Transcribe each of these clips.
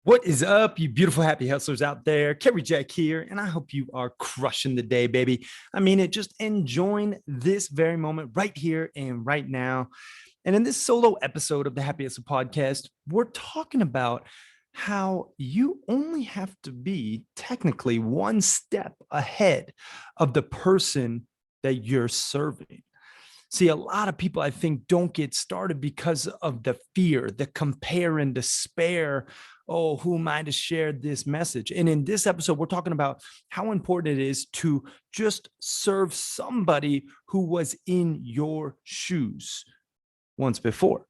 What is up, you beautiful happy hustlers out there? Cary here, and I hope you are crushing the day, baby. I mean it, just enjoying this very moment right here and right now. And in this solo episode of the Happy Hustle podcast, we're talking about how you only have to be technically one step ahead of the person that you're serving. See, a lot of people, I think, don't get started because of the fear, the compare and despair. Oh, who am I to share this message? And in this episode, we're talking about how important it is to just serve somebody who was in your shoes once before.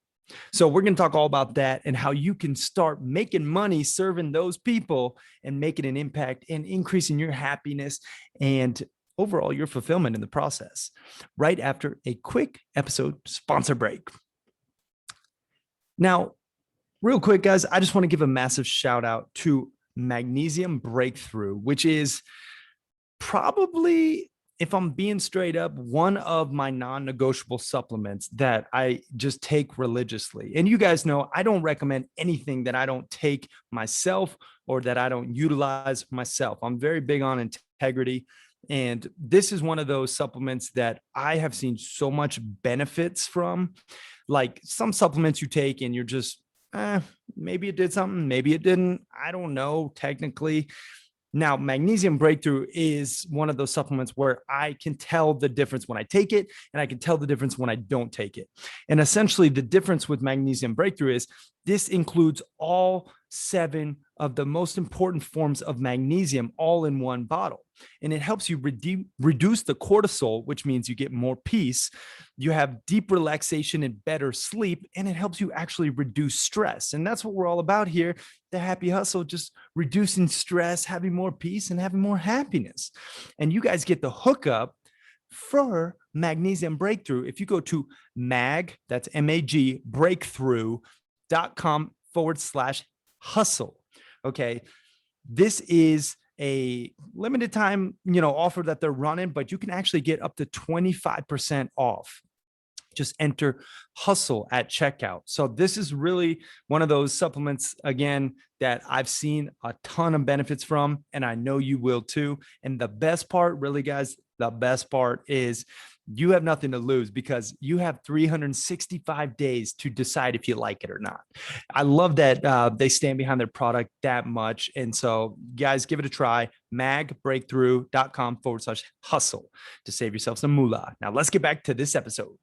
So we're going to talk all about that and how you can start making money serving those people and making an impact and increasing your happiness and overall your fulfillment in the process, right after a quick episode sponsor break. Now, real quick, guys, I just want to give a massive shout out to Magnesium Breakthrough, which is probably, if I'm being straight up, one of my non-negotiable supplements that I just take religiously. And you guys know I don't recommend anything that I don't take myself or that I don't utilize myself. I'm very big on integrity. And this is one of those supplements that I have seen so much benefits from. Like some supplements you take and you're just, maybe it did something, maybe it didn't. I don't know technically. Now, Magnesium Breakthrough is one of those supplements where I can tell the difference when I take it, and I can tell the difference when I don't take it. And essentially, the difference with Magnesium Breakthrough is this includes all 7 of the most important forms of magnesium all in one bottle. And it helps you reduce the cortisol, which means you get more peace. You have deep relaxation and better sleep, and it helps you actually reduce stress. And that's what we're all about here. The Happy Hustle, just reducing stress, having more peace, and having more happiness. And you guys get the hookup for Magnesium Breakthrough if you go to that's MAG, breakthrough.com/hustle. Okay. This is a limited time, offer that they're running, but you can actually get up to 25% off. Just enter hustle at checkout. So this is really one of those supplements, again, that I've seen a ton of benefits from, and I know you will too. And the best part, really, guys, the best part is you have nothing to lose because you have 365 days to decide if you like it or not. I love that they stand behind their product that much. And so guys, give it a try, magbreakthrough.com/hustle to save yourself some moolah. Now let's get back to this episode.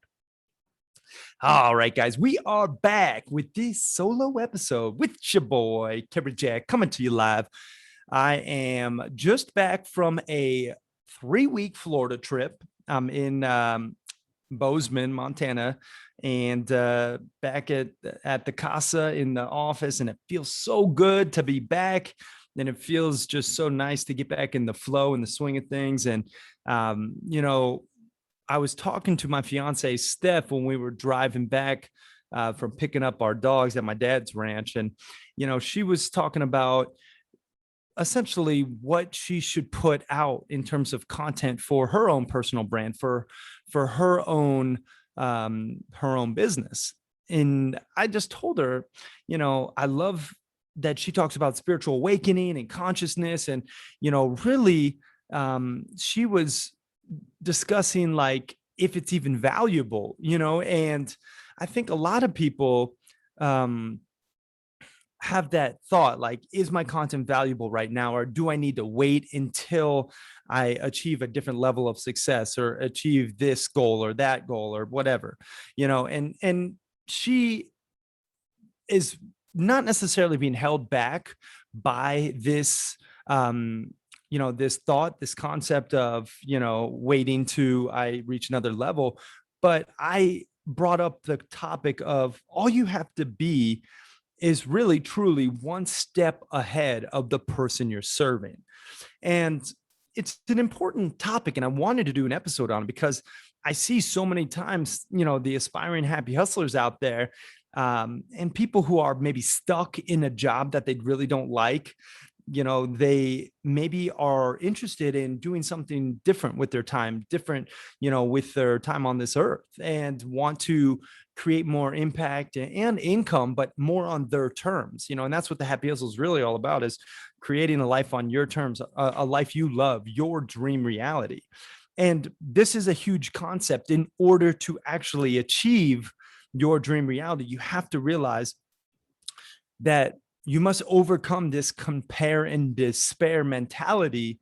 All right, guys, we are back with this solo episode with your boy, Cary Jack, coming to you live. I am just back from a 3-week Florida trip. I'm in Bozeman, Montana, and back at the casa in the office, and it feels so good to be back. And it feels just so nice to get back in the flow and the swing of things. And, I was talking to my fiance, Steph, when we were driving back from picking up our dogs at my dad's ranch. And, she was talking about essentially what she should put out in terms of content for her own personal brand, for her own business. And I just told her, I love that she talks about spiritual awakening and consciousness. And, really, she was discussing like if it's even valuable, and I think a lot of people have that thought, like, is my content valuable right now, or do I need to wait until I achieve a different level of success or achieve this goal or that goal or whatever, and she is not necessarily being held back by this this thought, this concept of, waiting to I reach another level. But I brought up the topic of all you have to be is really truly one step ahead of the person you're serving. And it's an important topic. And I wanted to do an episode on it because I see so many times, the aspiring happy hustlers out there, and people who are maybe stuck in a job that they really don't like. They maybe are interested in doing something different with their time, with their time on this earth, and want to create more impact and income, but more on their terms, and that's what the Happy Hustle is really all about, is creating a life on your terms, a life you love, your dream reality. And this is a huge concept. In order to actually achieve your dream reality, you have to realize that you must overcome this compare and despair mentality,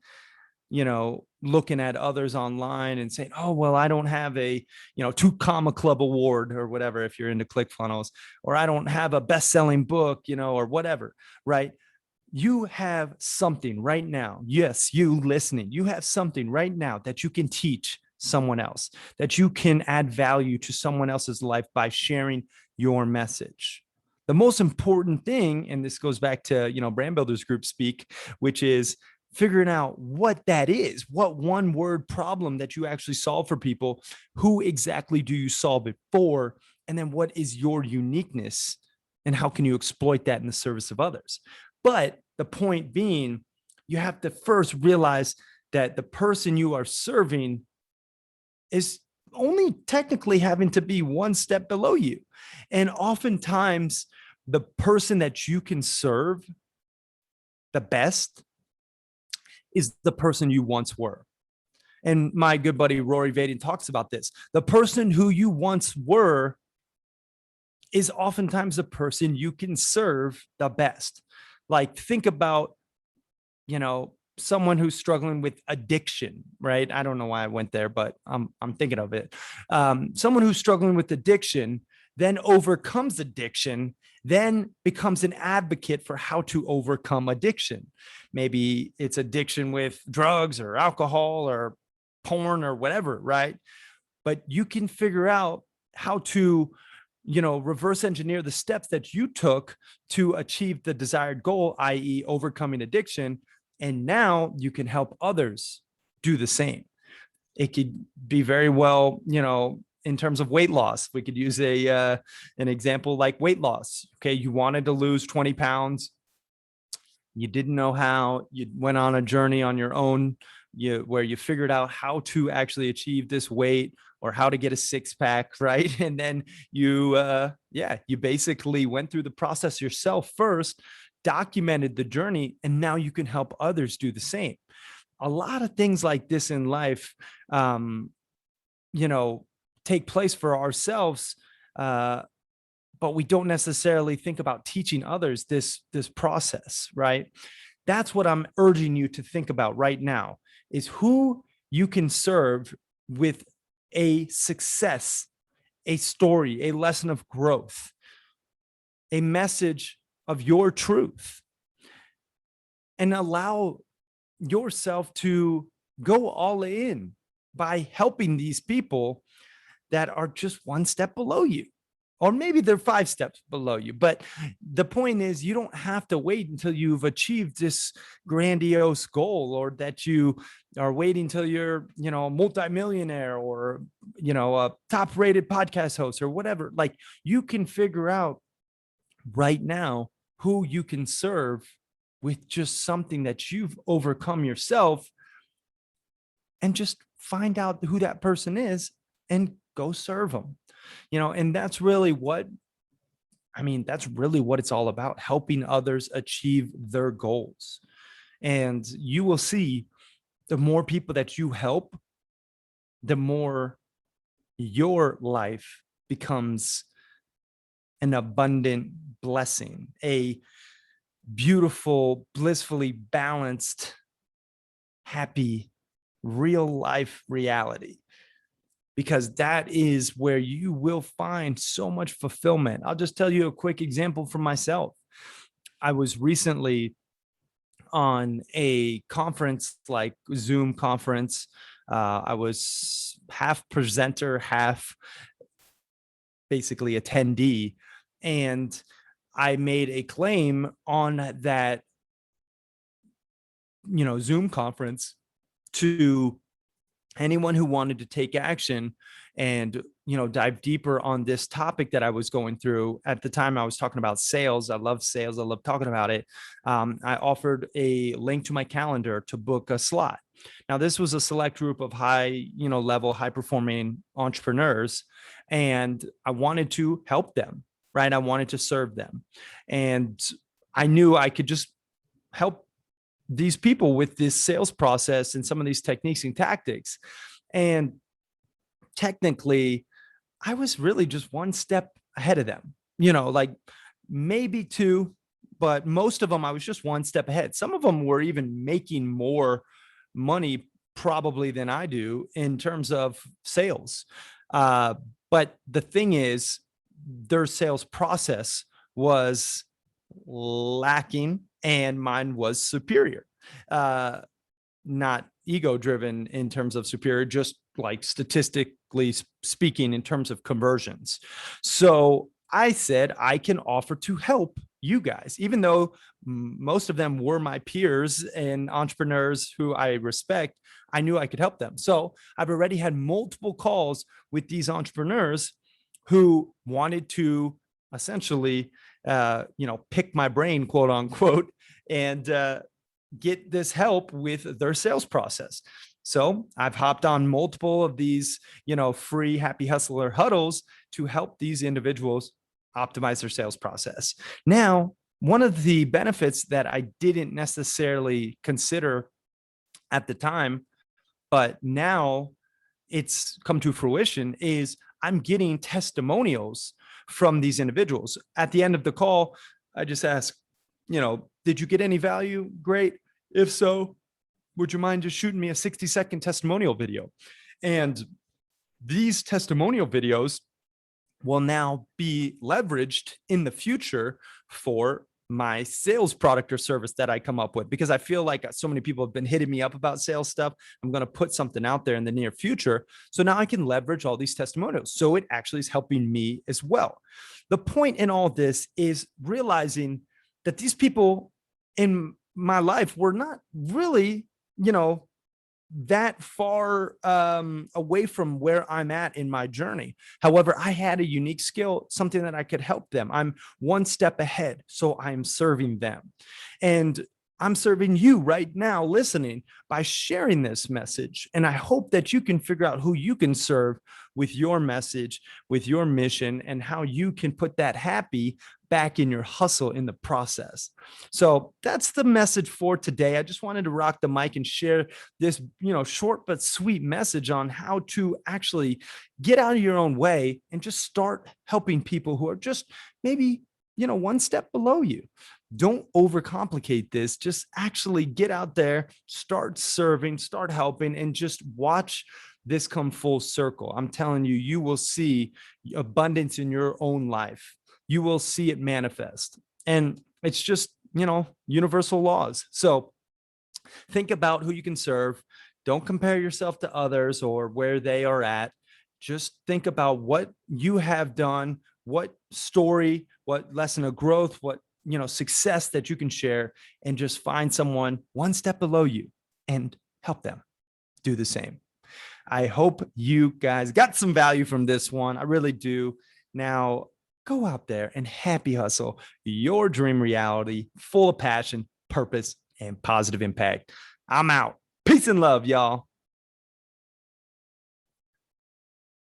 looking at others online and saying, oh, well, I don't have a, 2 comma club award or whatever, if you're into ClickFunnels, or I don't have a best-selling book, or whatever, right? You have something right now. Yes, you listening, you have something right now that you can teach someone else, that you can add value to someone else's life by sharing your message. The most important thing, and this goes back to, brand builders group speak, which is figuring out what that is, what one word problem that you actually solve for people, who exactly do you solve it for, and then what is your uniqueness and how can you exploit that in the service of others. But the point being, you have to first realize that the person you are serving is only technically having to be one step below you. And oftentimes the person that you can serve the best is the person you once were. And my good buddy Rory Vaden talks about this. The person who you once were is oftentimes the person you can serve the best. Like, think about, someone who's struggling with addiction, right? I don't know why I went there, but I'm thinking of it. Someone who's struggling with addiction, then overcomes addiction, then becomes an advocate for how to overcome addiction. Maybe it's addiction with drugs or alcohol or porn or whatever, right? But you can figure out how to, reverse engineer the steps that you took to achieve the desired goal, i.e. overcoming addiction. And now you can help others do the same. It could be very well, in terms of weight loss. We could use an example like weight loss. Okay, you wanted to lose 20 pounds. You didn't know how. You went on a journey on your own, where you figured out how to actually achieve this weight or how to get a 6-pack, right? And then you basically went through the process yourself first, documented the journey, and now you can help others do the same. A lot of things like this in life, take place for ourselves, but we don't necessarily think about teaching others this process, right? That's what I'm urging you to think about right now, is who you can serve with a success, a story, a lesson of growth, a message of your truth, and allow yourself to go all in by helping these people that are just one step below you, or maybe they're 5 steps below you. But the point is, you don't have to wait until you've achieved this grandiose goal, or that you are waiting until you're, a multimillionaire, or, a top rated podcast host or whatever. Like, you can figure out right now who you can serve with just something that you've overcome yourself, and just find out who that person is and go serve them. And that's really what it's all about, helping others achieve their goals. And you will see, the more people that you help, the more your life becomes an abundant blessing, a beautiful, blissfully balanced, happy, real life reality. Because that is where you will find so much fulfillment. I'll just tell you a quick example from myself. I was recently on a conference, like Zoom conference. I was half presenter, half basically attendee. And I made a claim on that, Zoom conference, to anyone who wanted to take action and, dive deeper on this topic that I was going through. At the time, I was talking about sales. I love sales. I love talking about it. I offered a link to my calendar to book a slot. Now, this was a select group of high, level, high performing entrepreneurs. and I wanted to help them, right? I wanted to serve them. And I knew I could just help these people with this sales process and some of these techniques and tactics. And technically, I was really just one step ahead of them, like maybe two, but most of them I was just one step ahead. Some of them were even making more money probably than I do in terms of sales. Uh, but the thing is, their sales process was lacking and mine was superior. Not ego driven in terms of superior, just like statistically speaking in terms of conversions. So I said, I can offer to help you guys, even though most of them were my peers and entrepreneurs who I respect. I knew I could help them. So I've already had multiple calls with these entrepreneurs who wanted to essentially, pick my brain, quote unquote, and get this help with their sales process. So I've hopped on multiple of these, free happy hustler huddles to help these individuals optimize their sales process. Now, one of the benefits that I didn't necessarily consider at the time, but now it's come to fruition, is I'm getting testimonials from these individuals. At the end of the call, I just ask, did you get any value? Great. If so, would you mind just shooting me a 60-second testimonial video? And these testimonial videos will now be leveraged in the future for my sales product or service that I come up with, because I feel like so many people have been hitting me up about sales stuff. I'm going to put something out there in the near future. So now I can leverage all these testimonials. So it actually is helping me as well. The point in all this is realizing that these people in my life were not really, that far away from where I'm at in my journey. However, I had a unique skill, something that I could help them. I'm one step ahead, so I'm serving them. And I'm serving you right now listening by sharing this message. And I hope that you can figure out who you can serve with your message, with your mission, and how you can put that happy back in your hustle in the process. So that's the message for today. I just wanted to rock the mic and share this, short but sweet message on how to actually get out of your own way and just start helping people who are just maybe, one step below you. Don't overcomplicate this. Just actually get out there, start serving, start helping, and just watch this come full circle. I'm telling you, you will see abundance in your own life. You will see it manifest. And it's just, universal laws. So think about who you can serve. Don't compare yourself to others or where they are at. Just think about what you have done, what story, what lesson of growth, what success that you can share, and just find someone one step below you and help them do the same. I hope you guys got some value from this one. I really do. Now, go out there and happy hustle your dream reality, full of passion, purpose, and positive impact. I'm out. Peace and love, y'all.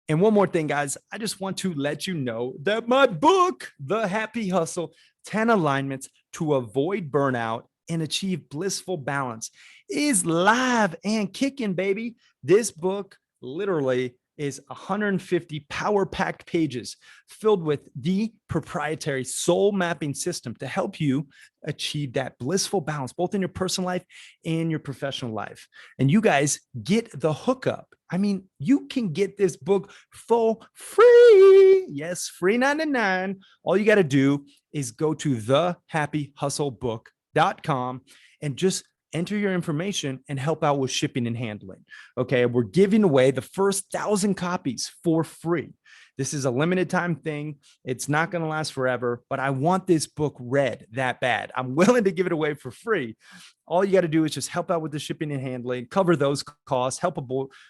And one more thing, guys, I just want to let you know that my book, The Happy Hustle, 10 Alignments to Avoid Burnout and Achieve Blissful Balance, is live and kicking, baby. This book literally is 150 power-packed pages filled with the proprietary soul mapping system to help you achieve that blissful balance, both in your personal life and your professional life. And you guys get the hookup. I mean, you can get this book for free. Yes, free 99. All you got to do is go to thehappyhustlebook.com and just enter your information and help out with shipping and handling. Okay. We're giving away the first 1,000 copies for free. This is a limited time thing. It's not going to last forever, but I want this book read that bad. I'm willing to give it away for free. All you got to do is just help out with the shipping and handling, cover those costs, help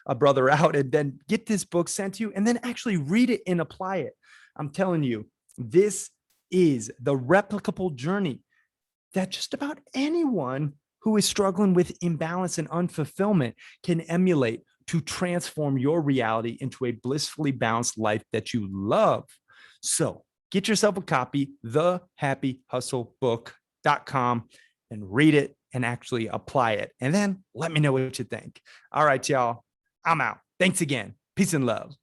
a brother out, and then get this book sent to you and then actually read it and apply it. I'm telling you, this is the replicable journey that just about anyone who is struggling with imbalance and unfulfillment can emulate to transform your reality into a blissfully balanced life that you love. So get yourself a copy, thehappyhustlebook.com, and read it and actually apply it. And then let me know what you think. All right, y'all, I'm out. Thanks again. Peace and love.